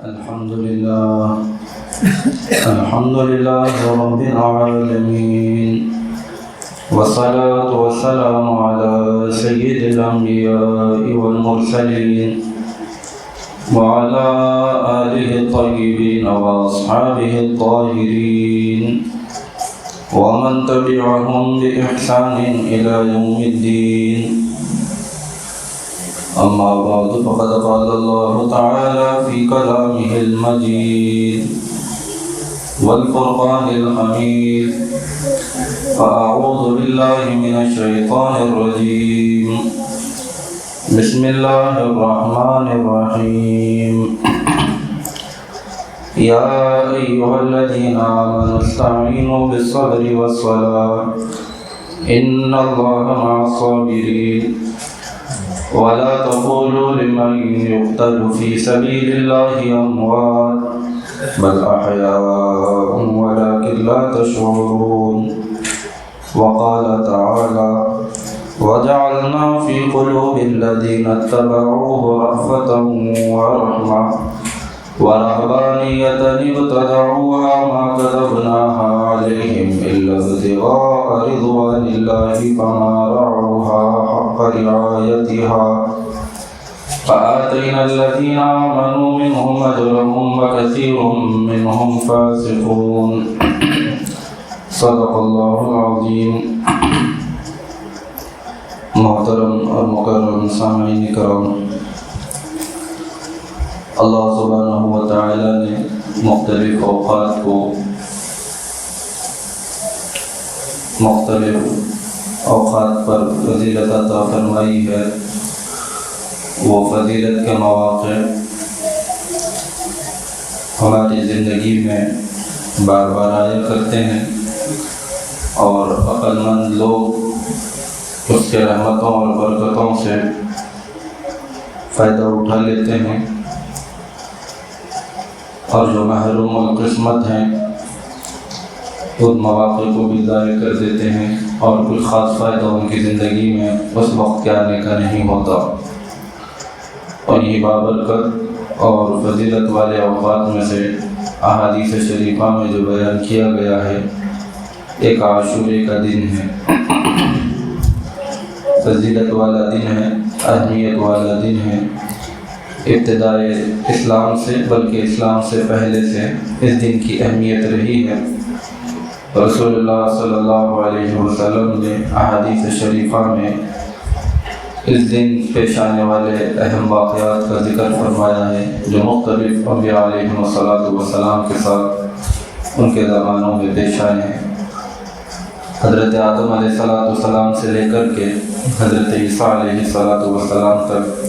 الحمد لله رب العالمين، والصلاة والسلام على سيد الأنبياء والمرسلين وعلى آله الطيبين وأصحابه الطاهرين ومن تبعهم بإحسان إلى يوم الدين. أما بعد، فقد قال الله تعالى في كلامه المجيد والفرقان الحميد: فأعوذ بالله من الشيطان الرجيم. بسم الله الرحمن الرحيم. يا أيها الذين آمنوا استعينوا بالصبر والصلاة إن الله مع الصابرين. ولا تقولوا لمن يقتل في سبيل الله أموات بل أحياء ولكن لا تشعرون. وقال تعالى: وجعلنا في قلوب الذين اتبعوه رأفة ورحمة ورهبانية ابتدعوها ما كتبناها عليهم إلا ابتغاء رضوان الله فما رعوها حق رعايتها فآتينا الذين آمنوا منهم أجرهم وكثير منهم فاسقون. صدق الله العظيم. محترم اور مکرم سامعین کرام، اللہ سبحانہ و تعالی نے مختلف اوقات کو مختلف اوقات پر فضیلت عطا فرمائی ہے. وہ فضیلت کے مواقع ہماری زندگی میں بار بار آیا کرتے ہیں اور عقل مند لوگ اس کے رحمتوں اور برکتوں سے فائدہ اٹھا لیتے ہیں، اور جو محروم القسمت ہیں ان مواقع کو بھی ضائع کر دیتے ہیں اور کچھ خاص فائدہ ان کی زندگی میں اس وقت کے آنے کا نہیں ہوتا. اور یہ بابرکت اور فضیلت والے اوقات میں سے احادیث شریفہ میں جو بیان کیا گیا ہے، ایک عاشورے کا دن ہے. فضیلت والا دن ہے، اہمیت والا دن ہے. ابتدائے اسلام سے بلکہ اسلام سے پہلے سے اس دن کی اہمیت رہی ہے. رسول اللہ صلی اللہ علیہ وسلم نے احادیث شریفہ میں اس دن پیش آنے والے اہم واقعات کا ذکر فرمایا ہے جو مختلف انبیاء علیہ السلام کے ساتھ ان کے زمانوں میں پیش آئے ہیں. حضرت آدم علیہ السلام سے لے کر کے حضرت عیسیٰ علیہ السلام تک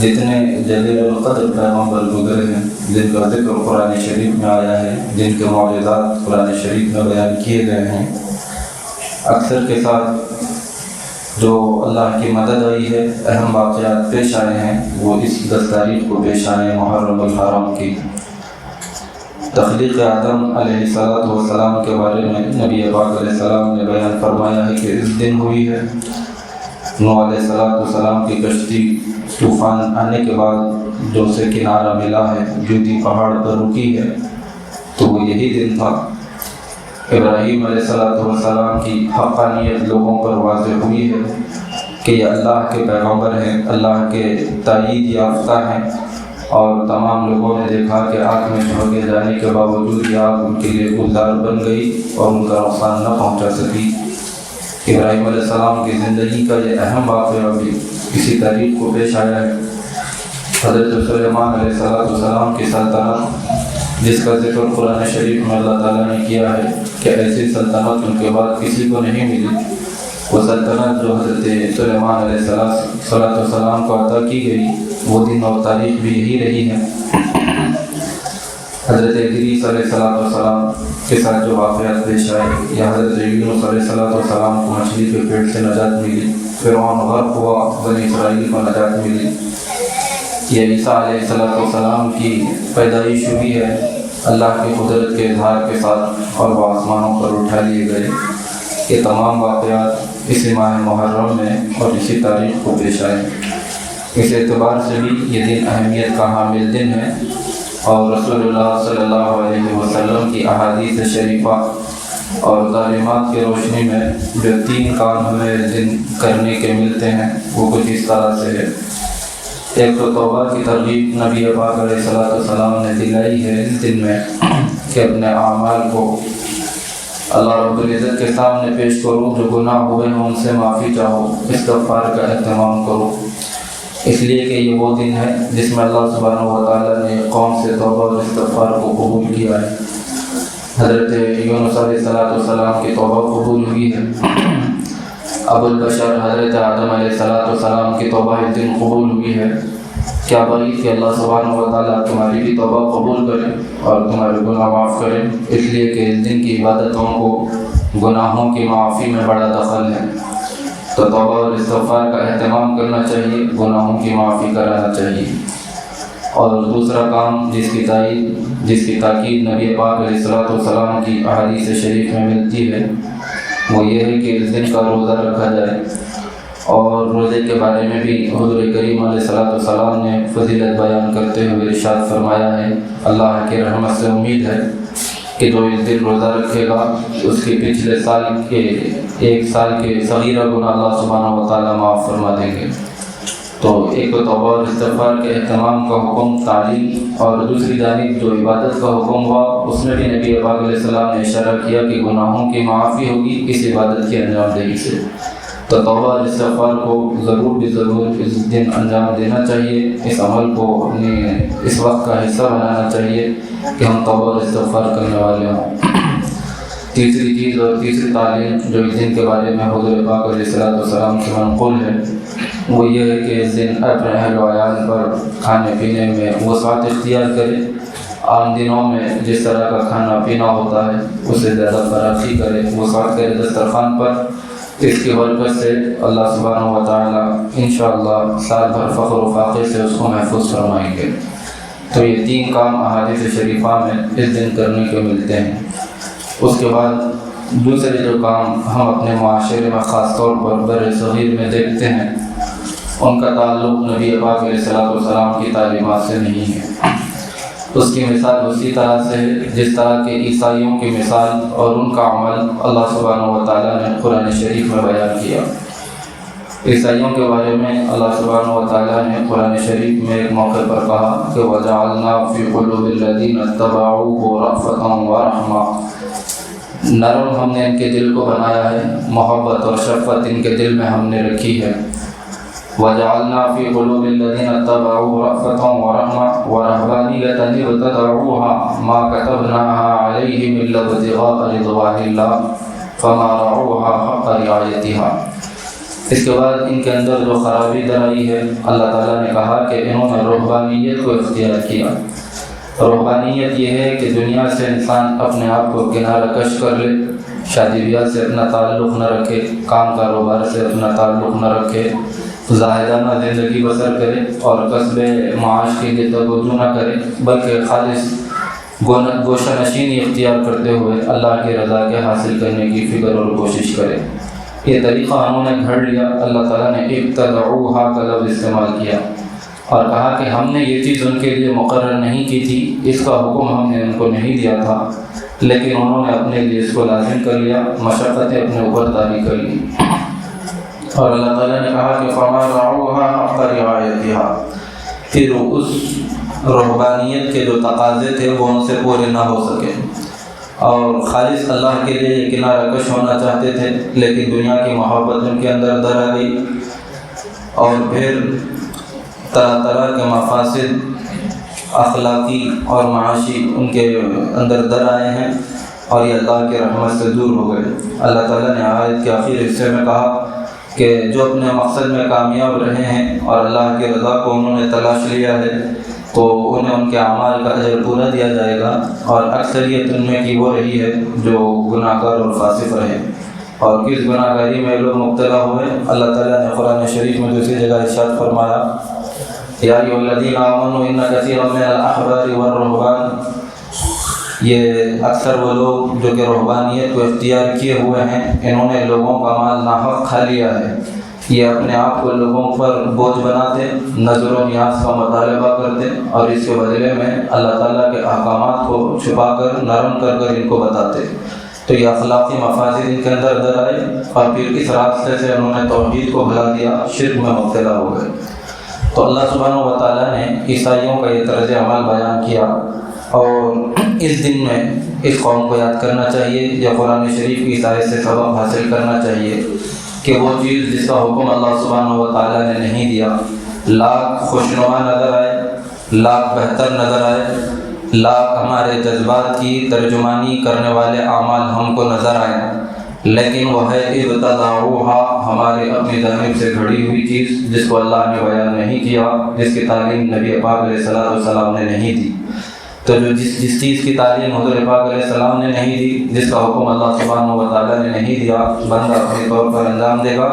جتنے جلیل القدر پیغمبر گزرے ہیں، جن کا ذکر قرآن شریف میں آیا ہے، جن کے معجزات قرآن شریف میں بیان کیے گئے ہیں، اکثر کے ساتھ جو اللہ کی مدد آئی ہے، اہم واقعات پیش آئے ہیں، وہ اس 10 تاریخ کو پیش آئے ہیں، محرم الحرام کی. تخلیق آدم علیہ السلام کے بارے میں نبی پاک علیہ السلام نے بیان فرمایا ہے کہ اس دن ہوئی ہے. نوح علیہ السلام کی کشتی طوفان آنے کے بعد جو اسے کنارہ ملا ہے، جودی پہاڑ پر رکی ہے، تو وہ یہی دن تھا. ابراہیم علیہ السلام کی حقانیت لوگوں پر واضح ہوئی ہے کہ یہ اللہ کے پیغمبر ہیں، اللہ کے تائید یافتہ ہیں، اور تمام لوگوں نے دیکھا کہ آگ میں جھونکے جانے کے باوجود یہ آگ ان کے لیے گلزار بن گئی اور ان کا نقصان نہ پہنچا سکی. ابراہیم علیہ السلام کی زندگی کا یہ اہم واقعہ بھی اسی تاریخ کو پیش آیا ہے. حضرت سلیمان علیہ السلام کی سلطنت، جس کا ذکر قرآن شریف میں اللہ تعالیٰ نے کیا ہے کہ ایسی سلطنت ان کے بعد کسی کو نہیں ملی. وہ سلطنت جو حضرت سلیمان علیہ السلام کو عطا کی گئی، وہ دن اور تاریخ بھی یہی رہی ہے. حضرت ادریس علیہ السلام کے ساتھ جو واقعات پیش آئے، یا حضرت یونس علیہ السلام کو مچھلی کے پیٹ سے نجات ملی، فرعون غرق ہوا، بنی اسرائیل کو نجات ملی. یہ عیسیٰ علیہ السلام کی پیدائش ہوئی ہے اللہ کی قدرت کے اظہار کے ساتھ، اور وہ آسمانوں پر اٹھا لیے گئے. یہ تمام واقعات اسی ماہ محرم میں اور اسی تاریخ کو پیش آئے. اس اعتبار سے بھی یہ دن اہمیت کا حامل دن ہے اور رسول اللہ صلی اللہ علیہ وسلم کی احادیث شریفہ اور تعلیمات کی روشنی میں جو 3 کام ہمیں اس دن کرنے کے ملتے ہیں وہ کچھ اس طرح سے ہے۔ ایک تو توبہ کی ترغیب نبی پاک علیہ الصلوۃ والسلام نے دلائی ہے اس دن میں کہ اپنے اعمال کو اللہ رب العزت کے سامنے پیش کرو، جو گناہ ہوئے ہیں ان سے معافی چاہو، استغفار کا اہتمام کرو، اس لیے کہ یہ وہ دن ہے جس میں اللہ سبحانہ و تعالیٰ نے قوم سے توبہ اور استغفار کو قبول کیا ہے۔ حضرت یونس علیہ السلام کی توبہ قبول ہوئی ہے، ابو البشر حضرت آدم علیہ السلام کی توبہ اس دن قبول ہوئی ہے۔ کیا بھائی کہ اللہ سبحانہ و تعالیٰ تمہاری بھی توبہ قبول کرے اور تمہارے گناہ معاف کرے، اس لیے کہ اس دن کی عبادتوں کو گناہوں کی معافی میں بڑا دخل ہے، تو توبہ اور استغفار کا اہتمام کرنا چاہیے، گناہوں کی معافی کرانا چاہیے۔ اور دوسرا کام جس کی تاکید نبی پاک علیہ الصلوۃ والسلام کی احادیث شریف میں ملتی ہے وہ یہ ہے کہ اس دن کا روزہ رکھا جائے، اور روزے کے بارے میں بھی حضور کریم علیہ الصلوۃ والسلام نے فضیلت بیان کرتے ہوئے ارشاد فرمایا ہے، اللہ کی رحمت سے امید ہے کہ جو اس دن روزہ رکھے گا اس کے پچھلے سال کے 1 سال کے صغیرہ گناہ اللہ سبحانہ و تعالیٰ معاف فرما دیں گے۔ تو ایک تو توبہ اور استغفار کے اہتمام کا حکم تعلیم، اور دوسری جانب جو عبادت کا حکم ہوا اس میں بھی نبی پاک علیہ السلام نے اشارہ کیا کہ گناہوں کی معافی ہوگی اس عبادت کی انجام دہی سے۔ تو توبہ اور استغفار کو ضرور اس دن انجام دینا چاہیے، اس عمل کو اپنے اس وقت کا حصہ بنانا چاہیے کہ ہم توبہ اور استغفار کرنے والے ہوں۔ تیسری چیز اور تیسری تعلیم جو اس دن کے بارے میں حضور پاک علیہ السلام سے منقول ہے وہ یہ ہے کہ اس دن اپنے اہل و عیال پر کھانے پینے میں وسعت اختیار کرے، عام دنوں میں جس طرح کا کھانا پینا ہوتا ہے اس سے زیادہ فراخی کرے، وسعت کرے دسترخوان پر۔ اس کی برکت سے اللہ سبحانہ و تعالیٰ انشاءاللہ سال بھر فخر و فاقے سے اس کو محفوظ فرمائیں گے۔ تو یہ 3 کام احادیث شریفہ میں اس دن کرنے کے ملتے ہیں۔ اس کے بعد دوسرے جو کام ہم اپنے معاشرے میں خاص طور پر بر صغیر میں دیکھتے ہیں ان کا تعلق نبی پاک علیہ السلام کی تعلیمات سے نہیں ہے۔ اس کی مثال اسی طرح سے ہے جس طرح کہ عیسائیوں کی مثال اور ان کا عمل اللہ سبحانہ و تعالیٰ نے قرآن شریف میں بیان کیا۔ عیسائیوں کے بارے میں اللہ سبحانہ و تعالیٰ نے قرآن شریف میں ایک موقع پر کہا کہ وَجَعَلْنَا فِي قُلُوبِ الَّذِينَ اتَّبَعُوهُ رَأْفَةً وَرَحْمَةً، نرم ہم نے ان کے دل کو بنایا ہے، محبت اور شفقت ان کے دل میں ہم نے رکھی ہے۔ وَجَعَلْنَا فِي قُلُوبِ الَّذِينَ اتَّبَعُوهُ رَأْفَةً وَرَحْمَةً وَرَهْبَانِيَّةً ابْتَدَعُوهَا مَا كَتَبْنَاهَا عَلَيْهِمْ إِلَّا ابْتِغَاءَ رِضْوَانِ اللَّهِ فَمَا رَعَوْهَا حَقَّ رِعَایَتِهَا۔ اس کے بعد ان کے اندر جو خرابی در آئی ہے، اللہ تعالیٰ نے کہا کہ انہوں نے رہبانیت کو اختیار کیا۔ رہبانیت یہ ہے کہ دنیا سے انسان اپنے آپ کو کنارہ کش کر لے، شادی بیاہ سے اپنا تعلق نہ رکھے، کام کاروبار سے اپنا تعلق نہ رکھے، زاہدانہ زندگی بسر کرے اور قصب معاش کے لیے توجہ نہ کرے، بلکہ خالص گوشہ نشینی اختیار کرتے ہوئے اللہ کی رضا کے حاصل کرنے کی فکر اور کوشش کرے۔ یہ طریقہ انہوں نے گھڑ لیا۔ اللہ تعالیٰ نے ابتدعوها کا لفظ استعمال کیا اور کہا کہ ہم نے یہ چیز ان کے لیے مقرر نہیں کی تھی، اس کا حکم ہم نے ان کو نہیں دیا تھا، لیکن انہوں نے اپنے لیے اس کو لازم کر لیا، مشقتیں اپنے اوپر طاری کر لی۔ اور اللہ تعالیٰ نے کہا کہ فَمَا رَعَوْهَا حَقَّ رِعَایَتِهَا، پھر اس رہبانیت کے جو تقاضے تھے وہ ان سے پورے نہ ہو سکے، اور خالص اللہ کے لیے یہ کنارہ کش ہونا چاہتے تھے، لیکن دنیا کی محبت ان کے اندر در آ گئی، اور پھر طرح طرح کے مفاسد اخلاقی اور معاشی ان کے اندر در آئے ہیں، اور یہ اللہ کے رحمت سے دور ہو گئے۔ اللہ تعالیٰ نے آیت کے آخری حصے میں کہا کہ جو اپنے مقصد میں کامیاب رہے ہیں اور اللہ کی رضا کو انہوں نے تلاش لیا ہے تو انہیں ان کے اعمال کا اجر پورا دیا جائے گا، اور اکثریت ان میں کی وہ رہی ہے جو گناہ گار اور فاسق رہے۔ اور کس گناہ گاری میں لوگ مبتلا ہوئے، اللہ تعالیٰ نے قرآن شریف میں دوسری جگہ ارشاد فرمایا یا ایھا الذین آمنوا ان کثیرا من الاحبار والرہبان، یہ اکثر وہ لوگ جو کہ رہبانیت کو اختیار کیے ہوئے ہیں، انہوں نے لوگوں کا مال ناحق کھا لیا ہے، یہ اپنے آپ کو لوگوں پر بوجھ بناتے، نظر و نیاز کا مطالبہ کرتے اور اس کے بدلے میں اللہ تعالیٰ کے احکامات کو چھپا کر نرم کر کر ان کو بتاتے، تو یہ اخلاقی مفاسد ان کے اندر آئے اور پھر اس راستے سے انہوں نے توحید کو بھلا دیا، شرک میں مبتلا ہو گئے۔ تو اللہ سبحانہ و تعالیٰ نے عیسائیوں کا یہ طرز عمل بیان کیا، اور اس دن میں اس قوم کو یاد کرنا چاہیے یا قرآن شریف کی اس آیت سے سبق حاصل کرنا چاہیے کہ وہ چیز جس کا حکم اللہ سبحانہ و تعالیٰ نے نہیں دیا، لاکھ خوشنما نظر آئے، لاکھ بہتر نظر آئے، لاکھ ہمارے جذبات کی ترجمانی کرنے والے اعمال ہم کو نظر آئیں، لیکن وہ ہے ابتدعوها، ہمارے اپنی جانب سے گھڑی ہوئی چیز جس کو اللہ نے بیان نہیں کیا، جس کی تعلیم نبی پاک علیہ السلام نے نہیں دی۔ تو جو جس چیز کی تعلیم حضور پاک علیہ السلام نے نہیں دی، جس کا حکم اللہ سبحانہ و تعالیٰ نے نہیں دیا، بندہ اپنے طور پر انجام دے گا،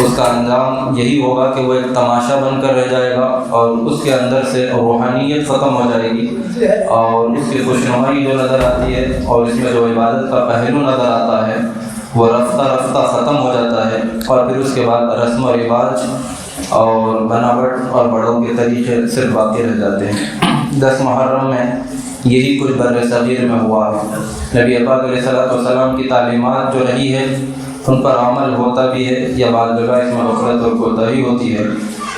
اس کا انجام یہی ہوگا کہ وہ ایک تماشا بن کر رہ جائے گا، اور اس کے اندر سے روحانیت ختم ہو جائے گی، اور اس کی خوشنمائی جو نظر آتی ہے اور اس میں جو عبادت کا پہلو نظر آتا ہے وہ رفتہ رفتہ ختم ہو جاتا ہے، اور پھر اس کے بعد رسم و رواج اور بناوٹ اور بڑوں کے طریقے صرف باقی رہ جاتے ہیں۔ 10 محرم میں یہی کچھ بر صغیر میں ہوا ہے۔ نبی پاک علیہ السلام کی تعلیمات جو رہی ہے ان پر عمل ہوتا بھی ہے یا بعض جگہ اس میں غفلت اور کوتاہی ہوتی ہے،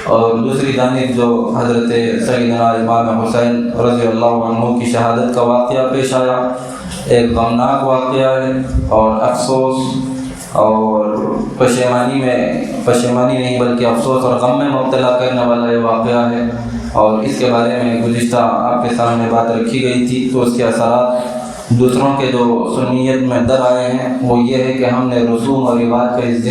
اور دوسری جانب جو حضرت سیدنا امام حسین رضی اللہ عنہ کی شہادت کا واقعہ پیش آیا، ایک غمناک واقعہ ہے اور افسوس اور پشیمانی نہیں بلکہ افسوس اور غم میں مبتلا کرنے والا یہ واقعہ ہے، اور اس کے بارے میں گزشتہ آپ کے سامنے بات رکھی گئی تھی۔ تو اس کے اثرات دوسروں کے جو سنیت میں در آئے ہیں وہ یہ ہے کہ ہم نے رسوم اور رواج کا اس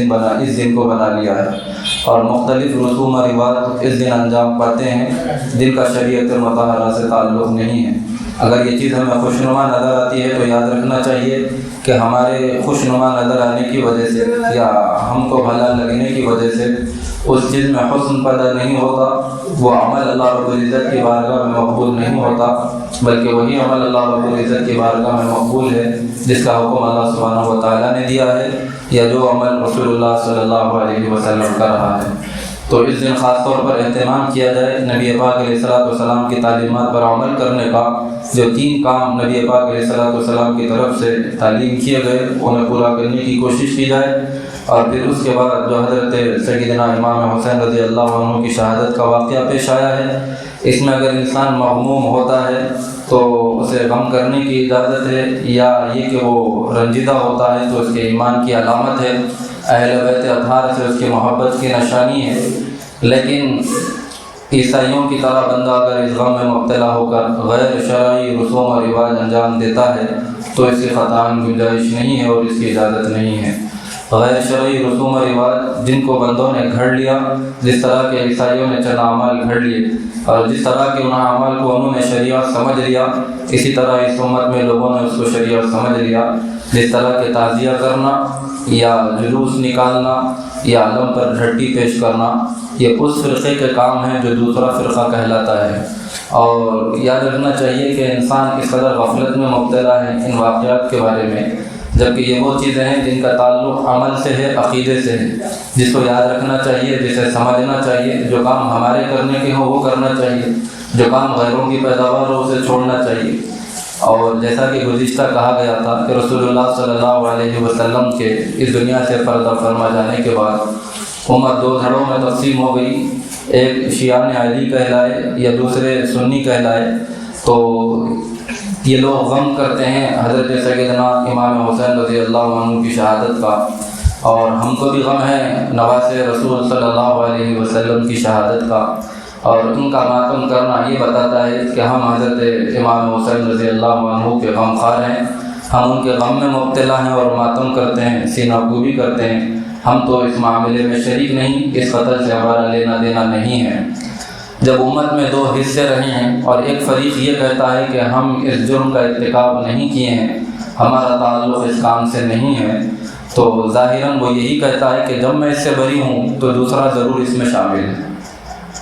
دن کو بنا لیا ہے، اور مختلف رسوم اور رواج اس دن انجام پاتے ہیں جن کا شریعت مطہرہ سے تعلق نہیں ہے۔ اگر یہ چیز ہمیں خوشنما نظر آتی ہے تو یاد رکھنا چاہیے کہ ہمارے خوشنما نظر آنے کی وجہ سے یا ہم کو بھلا لگنے کی وجہ سے اس چیز میں حسن پیدا نہیں ہوتا، وہ عمل اللہ رب العزت کی بارگاہ میں مقبول نہیں ہوتا، بلکہ وہی عمل اللہ رب العزت کی بارگاہ میں مقبول ہے جس کا حکم اللہ سبحانہ و تعالیٰ نے دیا ہے یا جو عمل رسول اللہ صلی اللہ علیہ وسلم کر رہا ہے۔ تو اس دن خاص طور پر اہتمام کیا جائے نبی پاک علیہ السلام کی تعلیمات پر عمل کرنے کا۔ جو 3 کام نبی پاک علیہ السلام کی طرف سے تعلیم کیے گئے انہیں پورا کرنے کی کوشش کی جائے، اور پھر اس کے بعد جو حضرت سیدنا امام حسین رضی اللہ عنہ کی شہادت کا واقعہ پیش آیا ہے، اس میں اگر انسان مغموم ہوتا ہے تو اسے غم کرنے کی اجازت ہے، یا یہ کہ وہ رنجیدہ ہوتا ہے تو اس کے ایمان کی علامت ہے، اہل بیت اطہار سے اس کی محبت کی نشانی ہے۔ لیکن عیسائیوں کی طرح بندہ اگر اس غم میں مبتلا ہو کر غیر شرعی رسوم اور رواج انجام دیتا ہے تو اس کی خطا گنجائش نہیں ہے اور اس کی اجازت نہیں ہے۔ غیر شرعی رسوم و رواج جن کو بندوں نے گھڑ لیا، جس طرح کے عیسائیوں نے چند اعمال گھڑ لیے اور جس طرح کے ان اعمال کو انہوں نے شریعت سمجھ لیا، اسی طرح اس امت میں لوگوں نے اس کو شریعت سمجھ لیا۔ جس طرح کے تعزیہ کرنا یا جلوس نکالنا یا علم پر جھٹی پیش کرنا، یہ اس فرقے کے کام ہیں جو دوسرا فرقہ کہلاتا ہے، اور یاد رکھنا چاہیے کہ انسان اس قدر غفلت میں مبتلا ہے ان واقعات کے بارے میں، جبکہ یہ وہ چیزیں ہیں جن کا تعلق عمل سے ہے، عقیدے سے ہے، جس کو یاد رکھنا چاہیے، جسے سمجھنا چاہیے۔ جو کام ہمارے کرنے کے ہوں وہ کرنا چاہیے، جو کام غیروں کی پیداوار ہو اسے چھوڑنا چاہیے۔ اور جیسا کہ گزشتہ کہا گیا تھا کہ رسول اللہ صلی اللہ علیہ وسلم کے اس دنیا سے پردہ فرما جانے کے بعد امت 2 دھڑوں میں تقسیم ہو گئی، ایک شیعہ علی کہلائے یا دوسرے سنی کہلائے۔ تو یہ لوگ غم کرتے ہیں حضرت سیدنا امام حسین رضی اللہ عنہ کی شہادت کا، اور ہم کو بھی غم ہے نواز رسول صلی اللہ علیہ وسلم کی شہادت کا، اور ان کا ماتم کرنا یہ بتاتا ہے کہ ہم حضرت امام حسین رضی اللہ عنہ کے غم خوار ہیں، ہم ان کے غم میں مبتلا ہیں اور ماتم کرتے ہیں، سینہ کوبی کرتے ہیں۔ ہم تو اس معاملے میں شریک نہیں، اس قتل سے ہمارا لینا دینا نہیں ہے۔ جب امت میں 2 حصے رہے ہیں اور ایک فریق یہ کہتا ہے کہ ہم اس جرم کا ارتکاب نہیں کیے ہیں، ہمارا تعلق اس کام سے نہیں ہے، تو ظاہراً وہ یہی کہتا ہے کہ جب میں اس سے بری ہوں تو دوسرا ضرور اس میں شامل ہے۔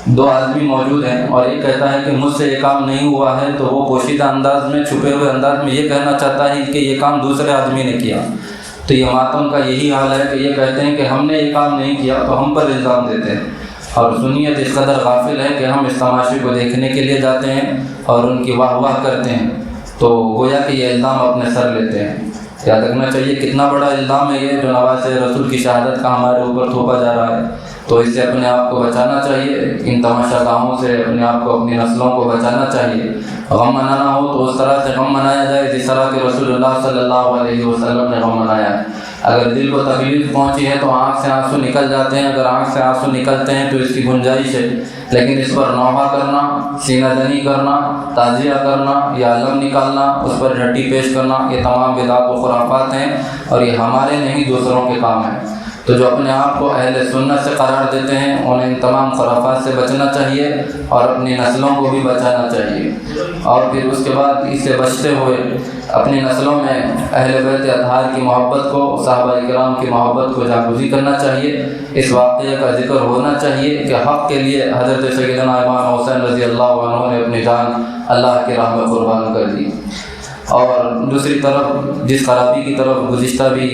2 آدمی موجود ہیں اور ایک کہتا ہے کہ مجھ سے یہ کام نہیں ہوا ہے، تو وہ پوشیدہ انداز میں، چھپے ہوئے انداز میں یہ کہنا چاہتا ہے کہ یہ کام دوسرے آدمی نے کیا، تو یہ ماتم کا یہی حال ہے کہ یہ کہتے ہیں کہ ہم نے یہ کام نہیں کیا تو ہم پر الزام دیتے ہیں، اور سنیت اس قدر غافل ہے کہ ہم اس تماشے کو دیکھنے کے لیے جاتے ہیں اور ان کی واہ واہ کرتے ہیں، تو گویا کہ یہ الزام اپنے سر لیتے ہیں۔ یاد رکھنا چاہیے کتنا بڑا الزام ہے یہ جو نواز رسول کی شہادت کا ہمارے اوپر تھوپا جا رہا ہے، تو اس سے اپنے آپ کو بچانا چاہیے، ان تماشا گاہوں سے اپنے آپ کو، اپنی نسلوں کو بچانا چاہیے۔ غم منانا ہو تو اس طرح سے غم منایا جائے جس طرح کہ رسول اللہ صلی اللہ علیہ وسلم نے غم منایا ہے۔ اگر دل کو تکلیف پہنچی ہے تو آنکھ سے آنسو نکل جاتے ہیں، اگر آنکھ سے آنسو نکلتے ہیں تو اس کی گنجائش ہے، لیکن اس پر نوحہ کرنا، سینہ دنی کرنا، تعزیہ کرنا یا علم نکالنا، اس پر جھٹی پیش کرنا، یہ تمام بدعات و خرافات ہیں، اور یہ ہمارے نہیں دوسروں کے کام ہیں۔ تو جو اپنے آپ کو اہل سنت سے قرار دیتے ہیں انہیں ان تمام خرافات سے بچنا چاہیے اور اپنی نسلوں کو بھی بچانا چاہیے، اور پھر اس کے بعد اس سے بچتے ہوئے اپنی نسلوں میں اہل بیت اطہار کی محبت کو، صحابہ کرام کی محبت کو جاگزی کرنا چاہیے۔ اس واقعے کا ذکر ہونا چاہیے کہ حق کے لیے حضرت سیدنا امام حسین رضی اللہ عنہ نے اپنی جان اللہ کی راہ میں قربان کر دی۔ اور دوسری طرف جس خرابی کی طرف گزشتہ بھی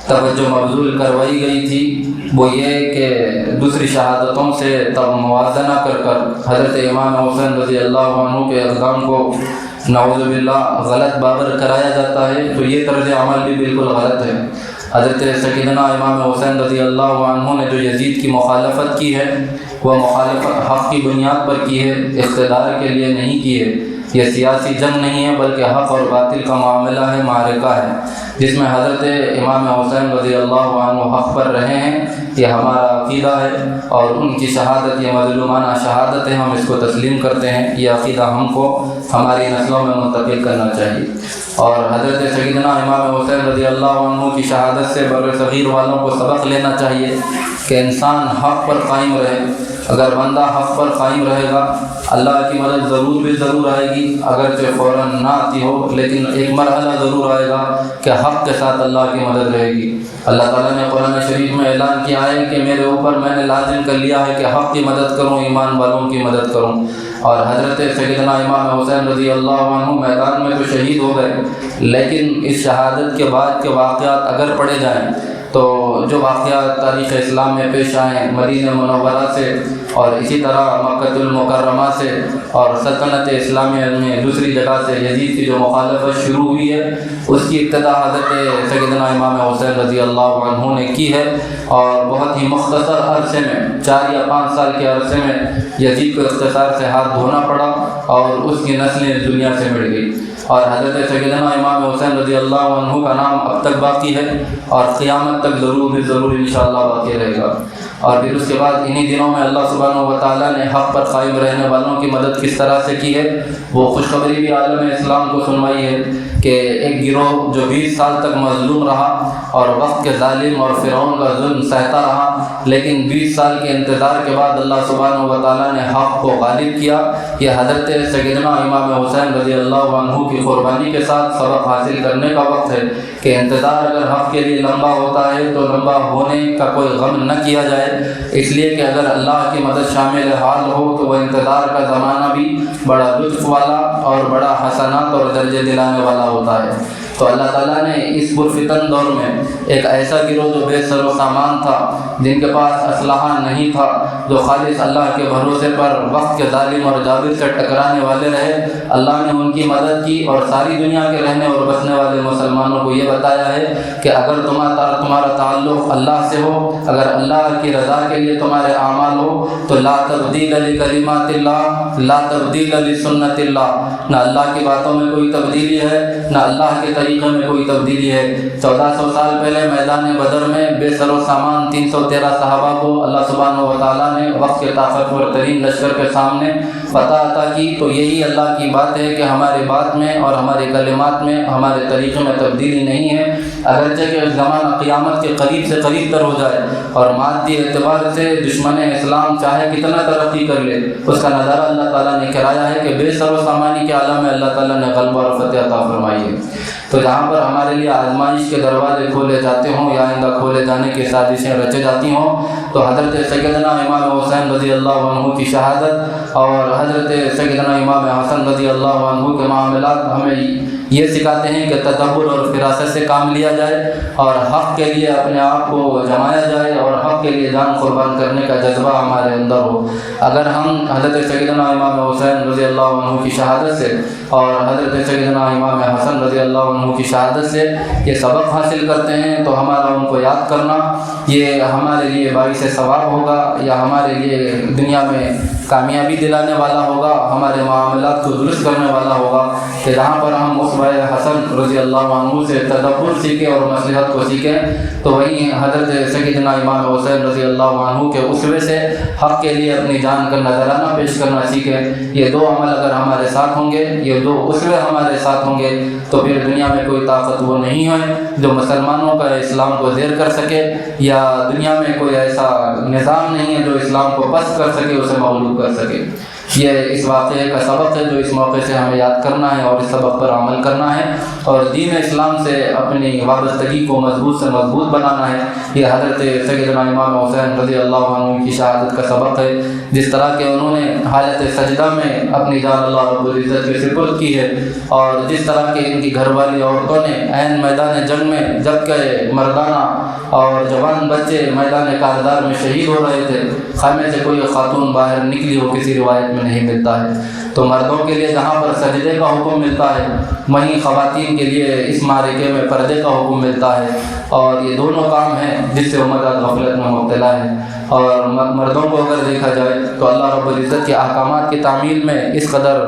توجہ مبذول کروائی گئی تھی وہ یہ کہ دوسری شہادتوں سے تب موازنہ کر حضرت امام حسین رضی اللہ عنہ کے اقدام کو نعوذ باللہ غلط بابر کرایا جاتا ہے، تو یہ طرز عمل بھی بالکل غلط ہے۔ حضرت سیدنا امام حسین رضی اللہ عنہ نے جو یزید کی مخالفت کی ہے وہ مخالفت حق کی بنیاد پر کی ہے، اقتدار کے لیے نہیں کی ہے۔ یہ سیاسی جنگ نہیں ہے بلکہ حق اور باطل کا معاملہ ہے، معرکہ ہے، جس میں حضرت امام حسین رضی اللہ عنہ حق پر رہے ہیں۔ یہ ہمارا عقیدہ ہے، اور ان کی شہادت یہ مظلومانہ شہادت ہے، ہم اس کو تسلیم کرتے ہیں۔ یہ عقیدہ ہم کو ہماری نسلوں میں منتقل کرنا چاہیے، اور حضرت سیدنا امام حسین رضی اللہ عنہ کی شہادت سے بر صغیر والوں کو سبق لینا چاہیے کہ انسان حق پر قائم رہے۔ اگر بندہ حق پر قائم رہے گا اللہ کی مدد ضرور آئے گی، اگرچہ فوراً نہ آتی ہو، لیکن ایک مرحلہ ضرور آئے گا کہ حق کے ساتھ اللہ کی مدد رہے گی۔ اللہ تعالیٰ نے قرآن شریف میں اعلان کیا ہے کہ میرے اوپر میں نے لازم کر لیا ہے کہ حق کی مدد کروں، ایمان والوں کی مدد کروں۔ اور حضرت سیدنا امام حسین رضی اللہ عنہ میدان میں تو شہید ہو گئے، لیکن اس شہادت کے بعد کے واقعات اگر پڑھے جائیں تو جو واقعات تاریخ اسلام میں پیش آئیں مدینہ منورہ سے، اور اسی طرح مکہ المکرمہ سے، اور سلطنت اسلامیہ میں دوسری جگہ سے یزید کی جو مخالفت شروع ہوئی ہے، اس کی ابتدا حضرت سیدنا امام حسین رضی اللہ عنہ نے کی ہے، اور بہت ہی مختصر عرصے میں 4 یا 5 سال کے عرصے میں یزید کو اختصار سے ہاتھ دھونا پڑا، اور اس کی نسلیں دنیا سے مٹ گئی، اور حضرت سیدنا امام حسین رضی اللہ عنہ کا نام اب تک باقی ہے، اور قیامت تک ضرور انشاءاللہ باقی رہے گا۔ اور پھر اس کے بعد انہی دنوں میں اللہ سبحانہ و تعالیٰ نے حق پر قائم رہنے والوں کی مدد کس طرح سے کی ہے، وہ خوشخبری بھی عالم اسلام کو سنوائی ہے کہ ایک گروہ جو 20 سال تک مظلوم رہا اور وقت کے ظالم اور فرعون کا ظلم سہتا رہا، لیکن 20 سال کے انتظار کے بعد اللہ سبحانہ و تعالیٰ نے حق کو غالب کیا۔ یہ حضرت سیدنا امام حسین رضی اللہ عنہ کی قربانی کے ساتھ سبق حاصل کرنے کا وقت ہے کہ انتظار اگر حق کے لیے لمبا ہوتا ہے تو لمبا ہونے کا کوئی غم نہ کیا جائے، اس لیے کہ اگر اللہ کی مدد شامل حال ہو تو وہ انتظار کا زمانہ بھی بڑا لطف والا اور بڑا حسنات اور درجے دلانے والا ہوتا ہے۔ تو اللہ تعالیٰ نے اس پرفتن دور میں ایک ایسا گروہ جو بے سر و سامان تھا، جن کے پاس اسلحہ نہیں تھا، جو خالص اللہ کے بھروسے پر وقت کے ظالم اور جابر سے ٹکرانے والے رہے، اللہ نے ان کی مدد کی، اور ساری دنیا کے رہنے اور بسنے والے مسلمانوں کو یہ بتایا ہے کہ اگر تمہارا تعلق اللہ سے ہو، اگر اللہ کی رضا کے لیے تمہارے اعمال ہو، تو لا تبدیل لکلمات اللہ، لا تبدیل لسنت اللہ، نہ اللہ کی باتوں میں کوئی تبدیلی ہے، نہ اللہ کے طریقے میں کوئی تبدیلی ہے۔ 1400 سال پہلے میدان بدر میں بے سر و سامان 313 صحابہ کو اللہ سبحانہ و تعالیٰ نے وقت کے طاقتور ترین لشکر کے سامنے فتح عطا کی، تو یہی اللہ کی بات ہے کہ ہماری بات میں اور ہمارے کلمات میں، ہمارے طریقے میں تبدیلی نہیں ہے، اگرچہ کہ زمانہ قیامت کے قریب سے قریب تر ہو جائے اور مادی اعتبار سے دشمن اسلام چاہے کتنا ترقی کر لے، اس کا نظارہ اللہ تعالیٰ نے کرایا ہے کہ بے سر و سامانی کے عالم میں اللہ تعالیٰ نے غلبہ اور فتح عطا فرمائی ہے۔ تو جہاں پر ہمارے لیے آزمائش کے دروازے کھولے جاتے ہوں یا آئندہ کھولے جانے کی سازشیں رچے جاتی ہوں، تو حضرت سیدنا امام حسین رضی اللہ عنہ کی شہادت اور حضرت سیدنا امام حسن رضی اللہ عنہ کے معاملات ہمیں یہ سکھاتے ہیں کہ تدبر اور فراست سے کام لیا جائے اور حق کے لیے اپنے آپ کو جمایا جائے اور حق کے لیے جان قربان کرنے کا جذبہ ہمارے اندر ہو۔ اگر ہم حضرت سیدنا امام حسین رضی اللہ عنہ کی شہادت سے اور حضرت سیدنا امام حسن رضی اللہ عنہ کی شہادت سے یہ سبق حاصل کرتے ہیں تو ہمارا ان کو یاد کرنا یہ ہمارے لیے باعث ثواب ہوگا یا ہمارے لیے دنیا میں کامیابی دلانے والا ہوگا، ہمارے معاملات کو درست کرنے والا ہوگا کہ جہاں پر ہم اسوہ حسن رضی اللہ عنہ سے تدبر سیکھیں اور مصلحت کو سیکھیں تو وہیں حضرت سیدنا امام حسین رضی اللہ عنہ کے اسوے سے حق کے لیے اپنی جان کا نذرانہ پیش کرنا سیکھیں۔ یہ دو عمل اگر ہمارے ساتھ ہوں گے، یہ دو اسوے ہمارے ساتھ ہوں گے تو پھر دنیا میں کوئی طاقت وہ نہیں ہے جو مسلمانوں کا اسلام کو زیر کر سکے، یا دنیا میں کوئی ایسا نظام نہیں ہے جو اسلام کو پست کر سکے، اسے مغلوب کر سکے۔ یہ اس واقعے کا سبق ہے جو اس موقع سے ہمیں یاد کرنا ہے اور اس سبق پر عمل کرنا ہے اور دین اسلام سے اپنی وابستگی کو مضبوط سے مضبوط بنانا ہے۔ یہ حضرت سیدنا امام حسین رضی اللہ عنہ کی شہادت کا سبق ہے، جس طرح کہ انہوں نے حالت سجدہ میں اپنی جان اللہ رب العزت کے سپرد کی ہے اور جس طرح کہ ان کی گھر والی عورتوں نے عین میدان جنگ میں جبکہ مردانہ اور جوان بچے میدان کاردار میں شہید ہو رہے تھے، خیمے سے کوئی خاتون باہر نکلی ہو کسی روایت میں نہیں ملتا ہے۔ تو مردوں کے لیے جہاں پر سجدے کا حکم ملتا ہے وہیں خواتین کے لیے اس معرکے میں پردے کا حکم ملتا ہے، اور یہ دونوں کام ہیں جس سے امت غفلت میں مبتلا ہے۔ اور مردوں کو اگر دیکھا جائے تو اللہ رب العزت کے احکامات کی تعمیل میں اس قدر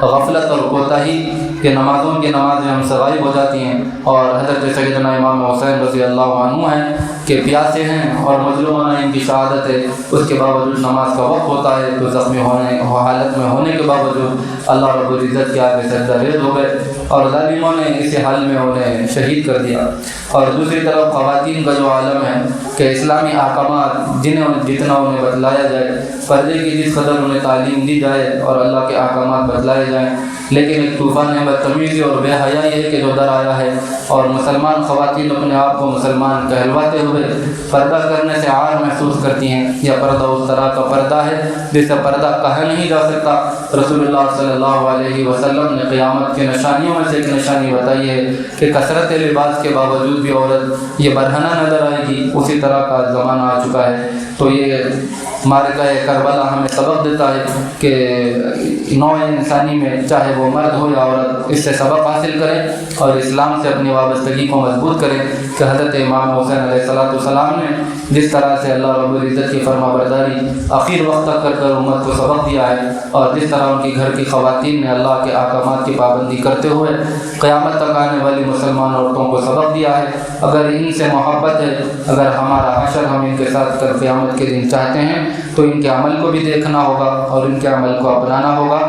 غفلت اور کوتاہی کہ نمازوں کی نمازیں ہم سے غائب ہو جاتی ہیں، اور حضرت سیدنا امام حسین رضی اللہ عنہ ہیں کہ پیاسے ہیں اور مظلومانہ ان کی شہادت ہے، اس کے باوجود نماز کا وقت ہوتا ہے تو زخمی حالت میں ہونے کے باوجود اللہ رب العزت کے آگے سجدہ ریز ہو گئے اور ظالموں نے اسی حال میں انہیں شہید کر دیا۔ اور دوسری طرف خواتین کا جو عالم ہے کہ اسلامی احکامات جتنا انہیں بتلایا جائے، پردے کی جس قدر انہیں تعلیم دی جائے اور اللہ کے احکامات بتلائے جائیں، لیکن ایک طوفان بدتمیزی اور بے حیائی ہے کہ جو در آیا ہے اور مسلمان خواتین اپنے آپ کو مسلمان کہلواتے ہوئے پردہ کرنے سے عار محسوس کرتی ہیں۔ یا پردہ اس طرح کا پردہ ہے جسے پردہ کہا نہیں جا سکتا۔ رسول اللہ صلی اللہ علیہ وسلم نے قیامت کی نشانیوں میں سے ایک نشانی بتائی ہے کہ کثرت لباس کے باوجود بھی عورت یہ برہنہ نظر آئے گی، اسی طرح کا زمانہ آ چکا ہے۔ تو یہ معرکہ کربلا ہمیں سبق دیتا ہے کہ نوع انسانی میں چاہے وہ مرد ہو یا عورت اس سے سبق حاصل کریں اور اسلام سے اپنی وابستگی کو مضبوط کریں کہ حضرت امام حسین علیہ السلام نے جس طرح سے اللہ رب العزت کی فرما برداری آخر وقت تک کر امت کو سبق دیا ہے، اور جس طرح ان کی گھر کی خواتین نے اللہ کے احکامات کی پابندی کرتے ہوئے قیامت تک آنے والی مسلمان عورتوں کو سبق دیا ہے۔ اگر ان سے محبت ہے، اگر ہمارا حشر ہم ان کے ساتھ کر قیامت کے دن چاہتے ہیں تو ان کے عمل کو بھی دیکھنا ہوگا اور ان کے عمل کو اپنانا ہوگا،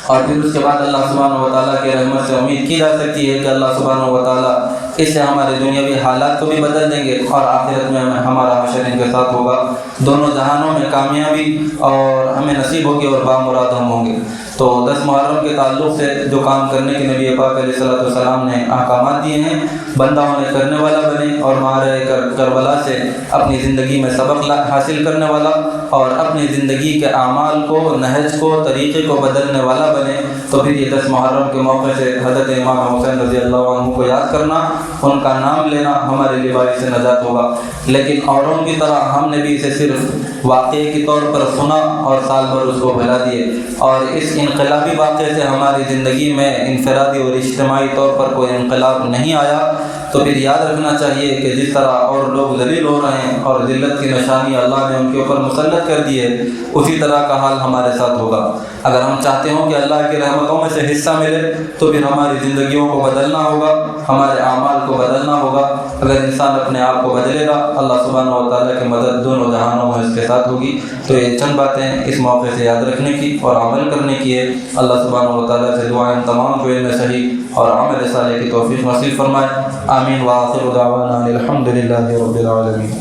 اور پھر اس کے بعد اللہ سبحانہ و تعالیٰ کے رحمت سے امید کی جا سکتی ہے کہ اللہ سبحانہ و تعالیٰ اس سے ہمارے دنیاوی حالات کو بھی بدل دیں گے اور آخرت میں ہمارا حشر ان کے ساتھ ہوگا، دونوں جہانوں میں کامیابی اور ہمیں نصیب ہوگی اور بامراد ہم ہوں گے۔ تو 10 محرم کے تعلق سے جو کام کرنے کے نبی پاک علیہ السلام نے احکامات دیے ہیں، بندہ انہیں کرنے والا بنے اور معرکہ کربلا سے اپنی زندگی میں سبق حاصل کرنے والا اور اپنی زندگی کے اعمال کو، نہج کو، طریقے کو بدلنے والا بنے۔ تو پھر یہ 10 محرم کے موقع سے حضرت امام حسین رضی اللہ عنہ کو یاد کرنا، ان کا نام لینا ہمارے لیے باعث نجات ہوگا۔ لیکن اوروں کی طرح ہم نے بھی اسے صرف واقعے کے طور پر سنا اور سال بھر اس کو بھلا دیے، اور اس انقلابی واقعے سے ہماری زندگی میں انفرادی اور اجتماعی طور پر کوئی انقلاب نہیں آیا۔ تو پھر یاد رکھنا چاہیے کہ جس طرح اور لوگ ذلیل ہو رہے ہیں اور ذلت کی نشانی اللہ نے ان کے اوپر مسلط کر دی ہے، اسی طرح کا حال ہمارے ساتھ ہوگا۔ اگر ہم چاہتے ہوں کہ اللہ کی رحمتوں میں سے حصہ ملے تو پھر ہماری زندگیوں کو بدلنا ہوگا، ہمارے اعمال کو بدلنا ہوگا۔ اگر انسان اپنے آپ کو بدلے گا، اللہ سبحانہ و تعالیٰ کی مدد دونوں جہانوں میں اس کے ساتھ ہوگی۔ تو یہ چند باتیں اس موقع سے یاد رکھنے کی اور عمل کرنے کی ہے۔ اللہ سبحانہ و تعالیٰ سے دعائیں تمام کو علم صحیح اور عمل صالح کی توفیق نصیب فرمائے۔ آمین وآخر دعوانا الحمد للہ رب العالمین۔